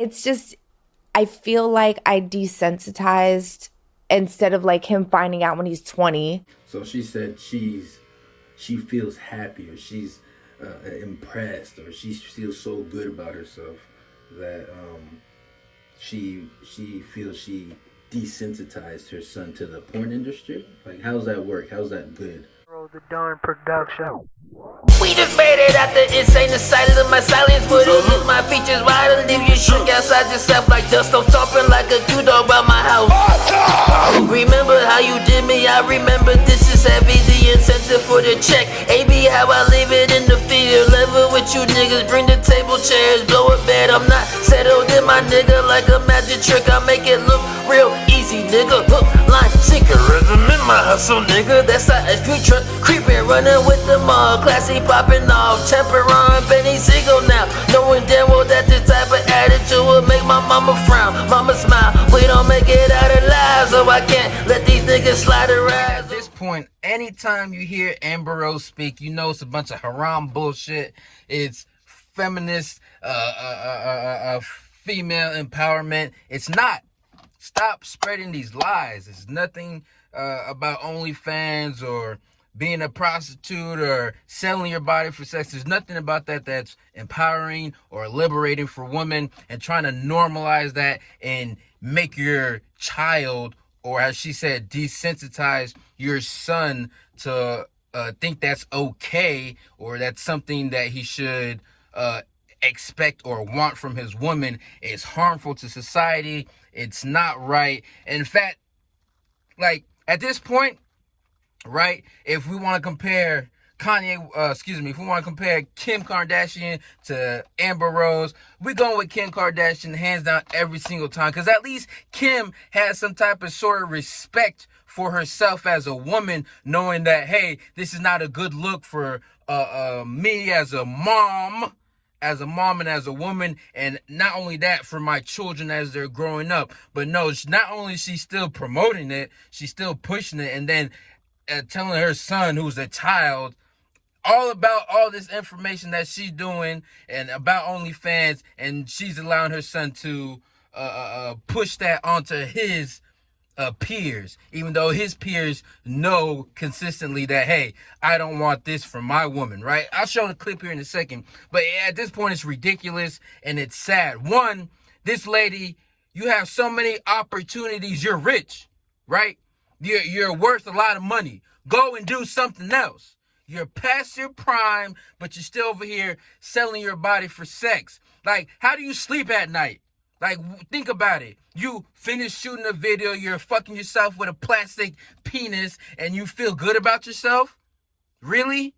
It's just, I feel like I desensitized instead of like him finding out when he's 20. So she said she feels happy, or she's impressed, or she feels so good about herself that she feels she desensitized her son to the porn industry. Like, how's that work? How's that good? The darn production. We just made it out the insane asylum. My silence would've hit my features right and leave you shook outside yourself like dust. I'm stomping like a kudo around my house. Remember how you did me? I remember this is heavy. The incentive for the check. AB how I leave it in the field. Level with you niggas. Bring the table chairs. Blow a bed. I'm not settled in my nigga like a magic trick. I make it look real easy, nigga. Hook, line, sinker. Rhythm in my hustle, nigga. That's how a future creeping, running with the mug. Classy popping off, temper on Benny Siegel now. Knowing damn well that this type of attitude will make my mama frown, mama smile. We don't make it out alive, so I can't let these niggas slide around. At this point, anytime you hear Amber Rose speak, you know it's a bunch of haram bullshit. It's feminist, female empowerment. It's not. Stop spreading these lies. It's nothing about OnlyFans or being a prostitute or selling your body for sex. There's nothing about that that's empowering or liberating for women, and trying to normalize that and make your child, or as she said, desensitize your son to think that's okay, or that's something that he should expect or want from his woman, is harmful to society. It's not right. In fact, like, at this point, right, if we want to compare if we want to compare Kim Kardashian to Amber Rose, we're going with Kim Kardashian hands down every single time, because at least Kim has some type of sort of respect for herself as a woman, knowing that, hey, this is not a good look for me as a mom, and as a woman, and not only that, for my children as they're growing up. But no, not only is she still promoting it, she's still pushing it, and then telling her son, who's a child, all about all this information that she's doing and about OnlyFans, and she's allowing her son to push that onto his peers, even though his peers know consistently that, hey, I don't want this from my woman, right? I'll show the clip here in a second, but at this point it's ridiculous and it's sad. One, this lady, you have so many opportunities. You're rich, right? You're worth a lot of money. Go and do something else. You're past your prime, but you're still over here selling your body for sex. Like, how do you sleep at night? Like, think about it. You finish shooting a video, you're fucking yourself with a plastic penis, and you feel good about yourself? Really?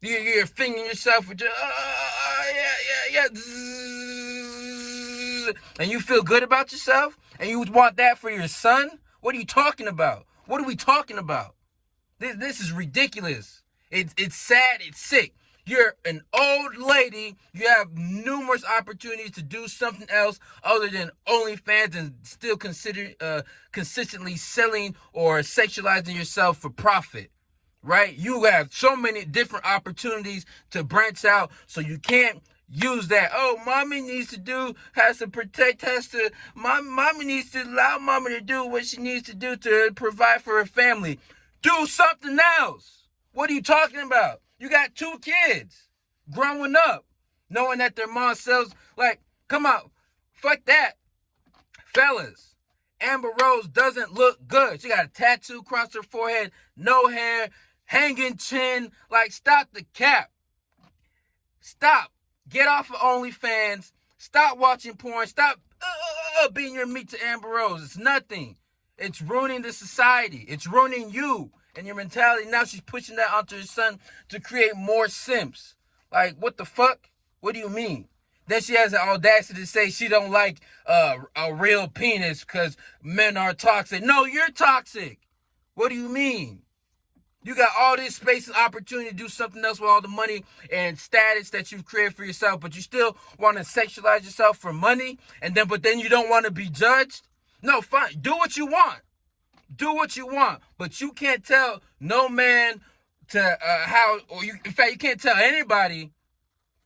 You're fingering yourself with just, yeah. And you feel good about yourself? And you want that for your son? What are you talking about? What are we talking about? This is ridiculous. It's sad. It's sick. You're an old lady. You have numerous opportunities to do something else other than OnlyFans, and still consider consistently selling or sexualizing yourself for profit, right? You have so many different opportunities to branch out, so you can't use that. Oh, mommy needs to protect, mommy needs to allow mommy to do what she needs to do to provide for her family. Do something else. What are you talking about? You got 2 kids growing up, knowing that their mom sells, like, come on, fuck that. Fellas, Amber Rose doesn't look good. She got a tattoo across her forehead, no hair, hanging chin. Like, stop the cap. Stop. Get off of OnlyFans. Stop watching porn. Stop being your meat to Amber Rose. It's nothing. It's ruining the society. It's ruining you and your mentality. Now she's pushing that onto her son to create more simps. Like, what the fuck? What do you mean? Then she has the audacity to say she don't like a real penis because men are toxic. No, you're toxic. What do you mean? You got all this space and opportunity to do something else with all the money and status that you've created for yourself, but you still want to sexualize yourself for money, but then you don't want to be judged? No, fine. Do what you want. Do what you want, but you can't tell no man to in fact, you can't tell anybody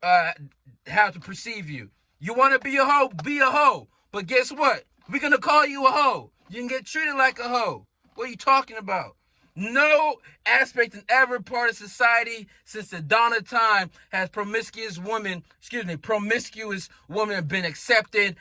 how to perceive you. You want to be a hoe? Be a hoe. But guess what? We're going to call you a hoe. You can get treated like a hoe. What are you talking about? No aspect in every part of society since the dawn of time has promiscuous women been accepted,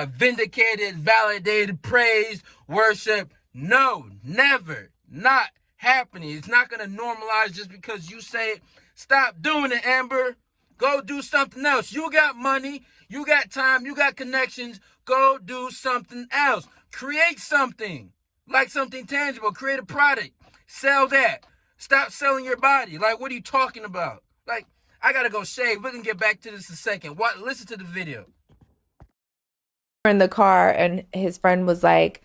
vindicated, validated, praised, worshiped. No, never. Not happening. It's not going to normalize just because you say it. Stop doing it, Amber. Go do something else. You got money. You got time. You got connections. Go do something else. Create something. Like something tangible. Create a product. Sell that. Stop selling your body. Like, what are you talking about? Like, I gotta go shave. We're gonna get back to this in a second. Listen to the video. In the car, and his friend was like,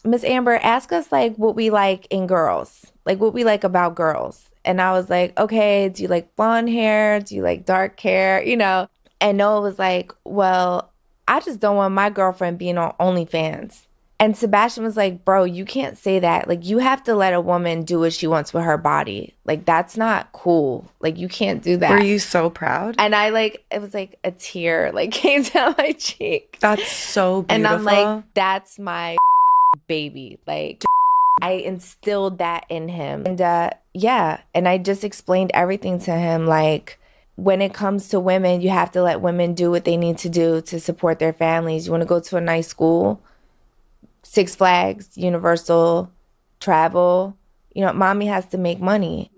Miss Amber, ask us like what we like in girls, like what we like about girls. And I was like, okay, do you like blonde hair? Do you like dark hair? You know? And Noah was like, well, I just don't want my girlfriend being on OnlyFans. And Sebastian was like, bro, you can't say that. Like, you have to let a woman do what she wants with her body. Like, that's not cool. Like, you can't do that. Were you so proud? And I like, it was like a tear like came down my cheek. That's so beautiful. And I'm like, that's my baby. Like, I instilled that in him. And yeah, and I just explained everything to him. Like, when it comes to women, you have to let women do what they need to do to support their families. You want to go to a nice school? Six Flags, Universal, travel. You know, mommy has to make money.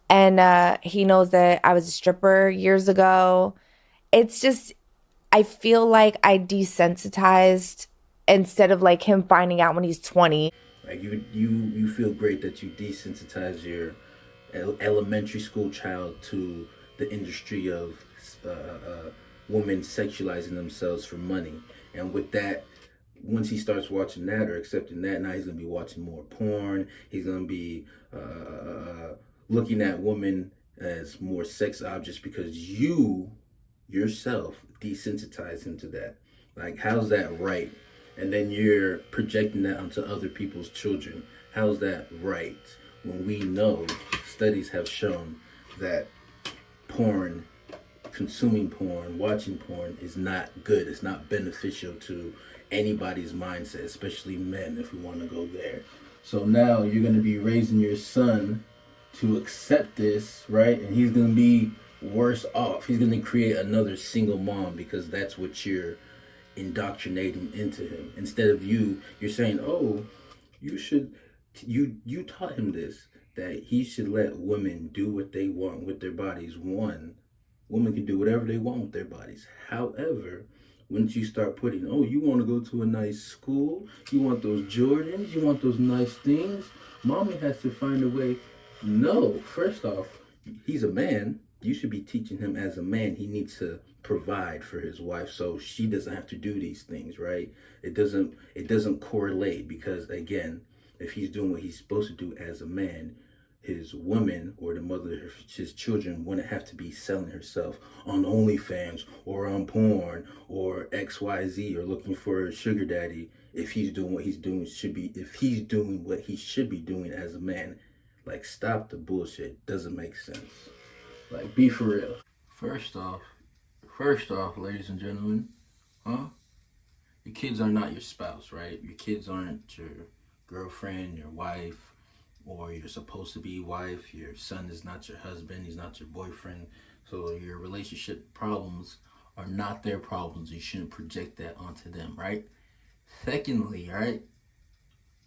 And he knows that I was a stripper years ago. It's just, I feel like I desensitized instead of like him finding out when he's 20. Like you feel great that you desensitize your elementary school child to the industry of women sexualizing themselves for money. And with that, once he starts watching that or accepting that, now he's going to be watching more porn. He's going to be looking at women as more sex objects because you yourself desensitize him to that. Like, how's that right? And then you're projecting that onto other people's children. How's that right? When we know studies have shown that porn, consuming porn, watching porn is not good. It's not beneficial to anybody's mindset, especially men, if we want to go there. So now you're going to be raising your son to accept this, right? And he's going to be worse off. He's going to create another single mom because that's what you're indoctrinating into him. Instead of you're saying, oh, you taught him this, that he should let women do what they want with their bodies. One, women can do whatever they want with their bodies. However, once you start putting, oh, you want to go to a nice school, you want those Jordans, you want those nice things, mommy has to find a way. No, first off, he's a man. You should be teaching him as a man. He needs to provide for his wife so she doesn't have to do these things, right? It doesn't correlate because, again, if he's doing what he's supposed to do as a man, his woman or the mother of his children wouldn't have to be selling herself on OnlyFans or on porn or XYZ or looking for a sugar daddy if he's doing what he's doing if he's doing what he should be doing as a man. Like, stop the bullshit. Doesn't make sense. Like, be for real. First off, ladies and gentlemen, your kids are not your spouse, right? Your kids aren't your girlfriend, your wife, or you're supposed to be wife. Your son is not your husband. He's not your boyfriend. So your relationship problems are not their problems. You shouldn't project that onto them, right? Secondly, right,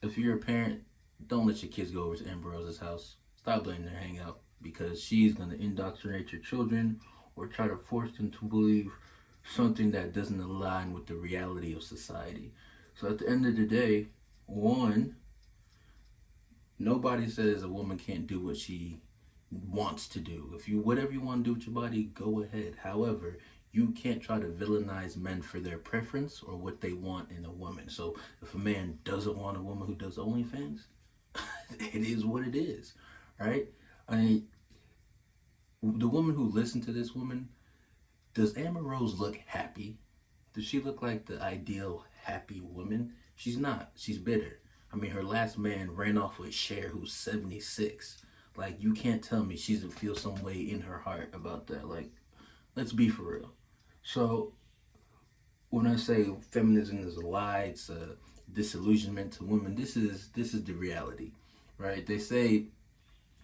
if you're a parent, don't let your kids go over to Amber Rose's house. Stop letting her hang out because she's going to indoctrinate your children or try to force them to believe something that doesn't align with the reality of society. So at the end of the day, one, nobody says a woman can't do what she wants to do. Whatever you want to do with your body, go ahead. However, you can't try to villainize men for their preference or what they want in a woman. So if a man doesn't want a woman who does OnlyFans, it is what it is, right? I mean, the woman who listened to this woman, does Amber Rose look happy? Does she look like the ideal happy woman? She's not. She's bitter. I mean, her last man ran off with Cher, who's 76. Like, you can't tell me she doesn't feel some way in her heart about that. Like, let's be for real. So, when I say feminism is a lie, it's a disillusionment to women. This is the reality, right? They say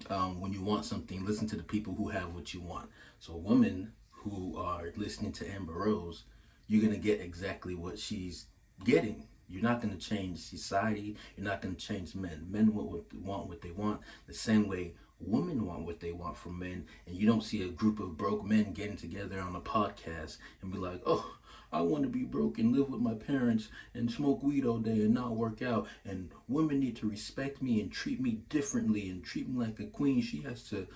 when you want something, listen to the people who have what you want. So women who are listening to Amber Rose, you're gonna get exactly what she's getting. You're not gonna change society. You're not gonna change men. Men want what they want. The same way women want what they want from men. And you don't see a group of broke men getting together on a podcast and be like, oh, I want to be broke and live with my parents and smoke weed all day and not work out. And women need to respect me and treat me differently and treat me like a queen. She has to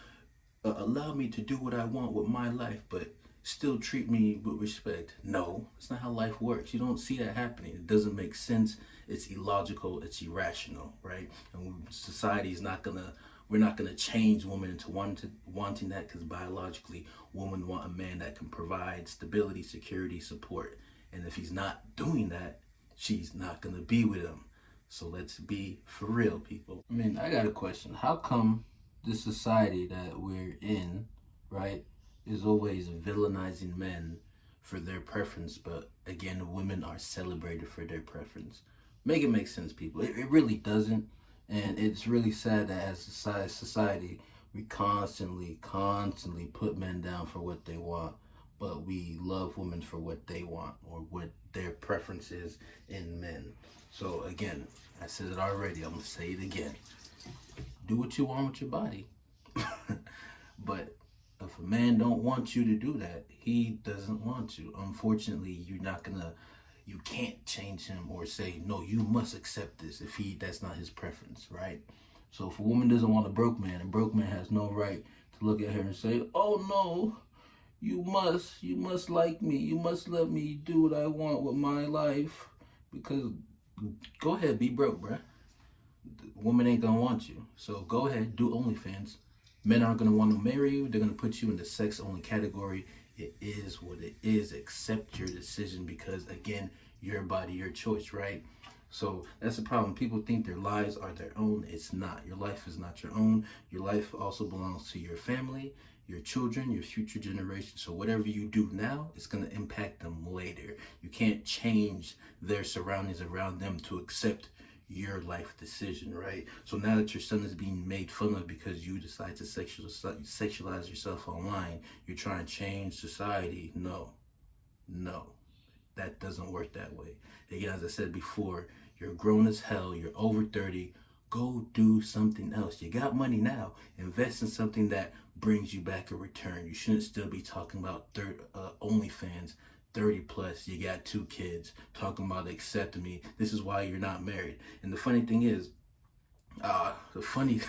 allow me to do what I want with my life, but still treat me with respect. No, it's not how life works. You don't see that happening. It doesn't make sense. It's illogical. It's irrational, right? And society is not gonna. We're not gonna change women into wanting that, because biologically, women want a man that can provide stability, security, support. And if he's not doing that, she's not gonna be with him. So let's be for real, people. I mean, I got a question. How come this society that we're in, right, is always villainizing men for their preference, but again, women are celebrated for their preference? Make it make sense, people. It really doesn't. And it's really sad that as a society, we constantly put men down for what they want, but we love women for what they want or what their preference is in men. So again, I said it already, I'm gonna say it again. Do what you want with your body. But if a man don't want you to do that, he doesn't want to. Unfortunately, you can't change him or say, no, you must accept this if that's not his preference, right? So if a woman doesn't want a broke man has no right to look at her and say, oh no, you must like me. You must let me do what I want with my life. Because go ahead, be broke, bruh. Woman ain't gonna want you. So go ahead, do OnlyFans. Men aren't gonna want to marry you. They're gonna put you in the sex only category. It is what it is. Accept your decision, because again, your body, your choice, right? So that's the problem. People think their lives are their own. It's not. Your life is not your own. Your life also belongs to your family, your children, your future generation. So whatever you do now, it's going to impact them later. You can't change their surroundings around them to accept your life decision, right? So now that your son is being made fun of because you decide to sexualize yourself online, you're trying to change society. No, that doesn't work that way. Again, as I said before, you're grown as hell, you're over 30, go do something else. You got money now, invest in something that brings you back a return. You shouldn't still be talking about OnlyFans, 30 plus, you got 2 kids, talking about accepting me. This is why you're not married. And the funny thing is, the funny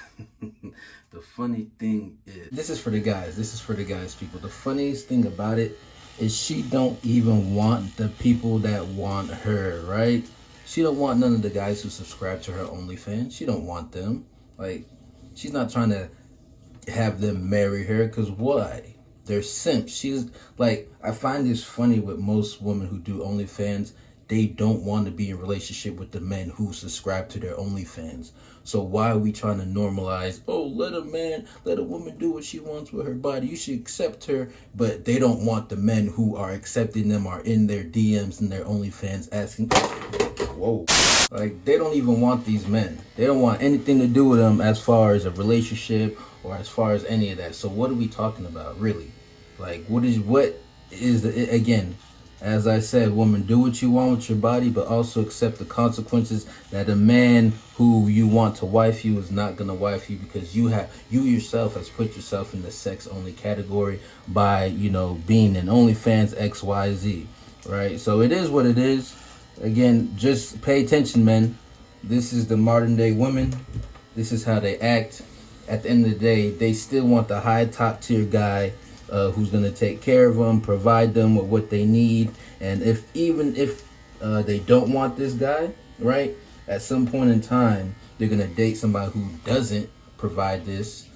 thing is, this is for the guys, people. The funniest thing about it is she don't even want the people that want her, right? She don't want none of the guys who subscribe to her OnlyFans. She don't want them. Like, she's not trying to have them marry her, because why? They're simps. She's like, I find this funny with most women who do OnlyFans. They don't want to be in a relationship with the men who subscribe to their OnlyFans. So why are we trying to normalize, oh, let a woman do what she wants with her body. You should accept her. But they don't want the men who are accepting them are in their DMs and their OnlyFans asking, whoa. Like, they don't even want these men. They don't want anything to do with them as far as a relationship or as far as any of that. So what are we talking about, really? Like, what is the, again, as I said, woman, do what you want with your body, but also accept the consequences that a man who you want to wife you is not going to wife you, because you yourself has put yourself in the sex only category by, being an OnlyFans XYZ, right? So it is what it is. Again, just pay attention, men. This is the modern day women. This is how they act. At the end of the day, they still want the high top tier guy who's going to take care of them, provide them with what they need. And even if they don't want this guy, right, at some point in time, they're going to date somebody who doesn't provide this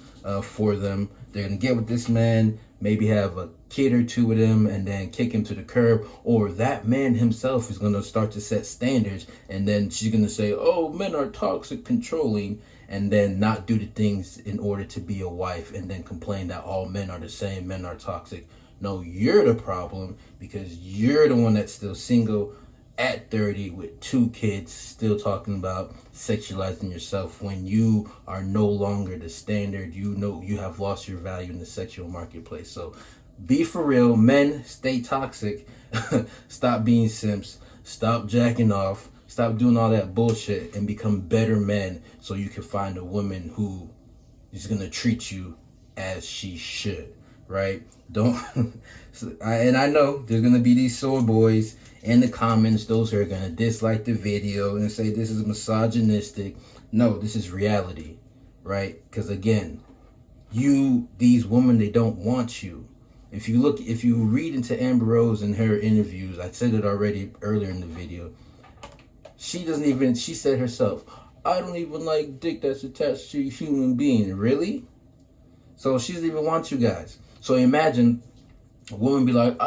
for them. They're going to get with this man, maybe have a kid or two with him, and then kick him to the curb. Or that man himself is going to start to set standards, and then she's going to say, oh, men are toxic, controlling, and then not do the things in order to be a wife, and then complain that all men are the same, men are toxic, No, you're the problem because you're the one that's still single at 30 with 2 kids, still talking about sexualizing yourself when you are no longer the standard. You know you have lost your value in the sexual marketplace. So be for real. Men, stay toxic. Stop being simps. Stop jacking off. Stop doing all that bullshit and become better men so you can find a woman who is going to treat you as she should, right? Don't and I know there's going to be these sore boys in the comments, those who are going to dislike the video and say this is misogynistic. No, this is reality, right? Because again, these women, they don't want you. If you read into Amber Rose and her interviews, I said it already earlier in the video, she said herself, I don't even like dick that's attached to a human being. Really? So she doesn't even want you guys. So imagine a woman be like,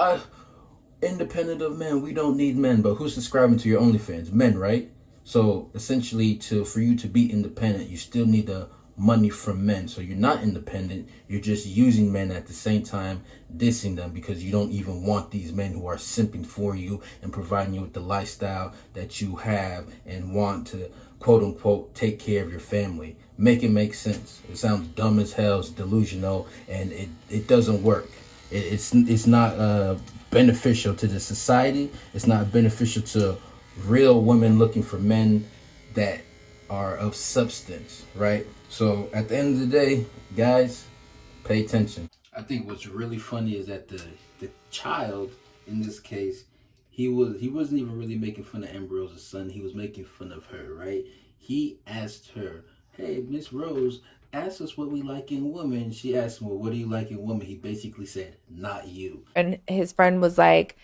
independent of men, we don't need men. But who's subscribing to your OnlyFans? Men, right? So essentially, for you to be independent, you still need the money from men. So you're not independent. You're just using men at the same time, dissing them because you don't even want these men who are simping for you and providing you with the lifestyle that you have and want to, quote unquote, take care of your family. Make it make sense. It sounds dumb as hell. It's delusional, and it doesn't work. It's not beneficial to the society. It's not beneficial to real women looking for men that are of substance, right? So at the end of the day, guys, pay attention. I think what's really funny is that the child in this case, he wasn't even really making fun of Amber Rose's son. He was making fun of her, right? He asked her, hey, Miss Rose, ask us what we like in women. She asked him, well, what do you like in women? He basically said, not you. And his friend was like,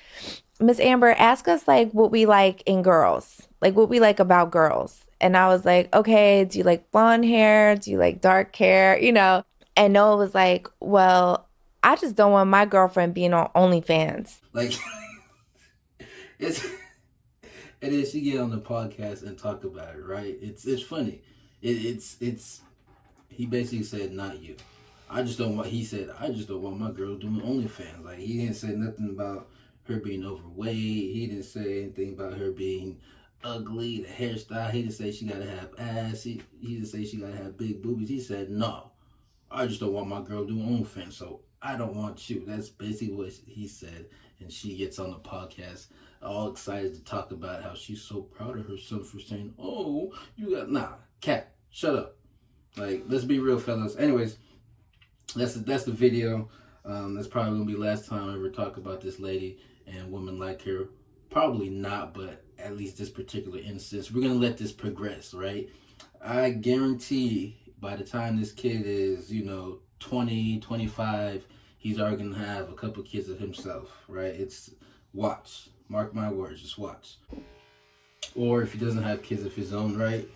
Miss Amber, ask us like what we like in girls, like what we like about girls. And I was like, okay, do you like blonde hair? Do you like dark hair? You know? And Noah was like, well, I just don't want my girlfriend being on OnlyFans. Like, and then she get on the podcast and talk about it, right? It's funny. He basically said, not you. He said, I just don't want my girl doing OnlyFans. Like, he didn't say nothing about her being overweight. He didn't say anything about her being ugly, the hairstyle. He didn't say she gotta have ass. He didn't say she gotta have big boobies. He said, no, I just don't want my girl doing OnlyFans, so I don't want you. That's basically what he said. And she gets on the podcast all excited to talk about how she's so proud of her son for saying, oh, you got, nah, cat, shut up. Like, let's be real, fellas. Anyways, that's the video. That's probably gonna be the last time I ever talk about this lady and women like her. Probably not, but at least this particular instance, we're gonna let this progress, right? I guarantee by the time this kid is, 20, 25, he's already gonna have a couple kids of himself, right? Watch, mark my words, just watch. Or if he doesn't have kids of his own, right?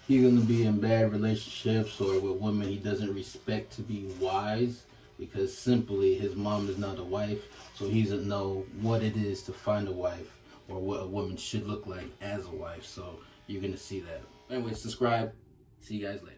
He's gonna be in bad relationships or with women he doesn't respect to be wise, because simply his mom is not a wife, so he doesn't know what it is to find a wife or what a woman should look like as a wife. So you're gonna see that. Anyway, subscribe. See you guys later.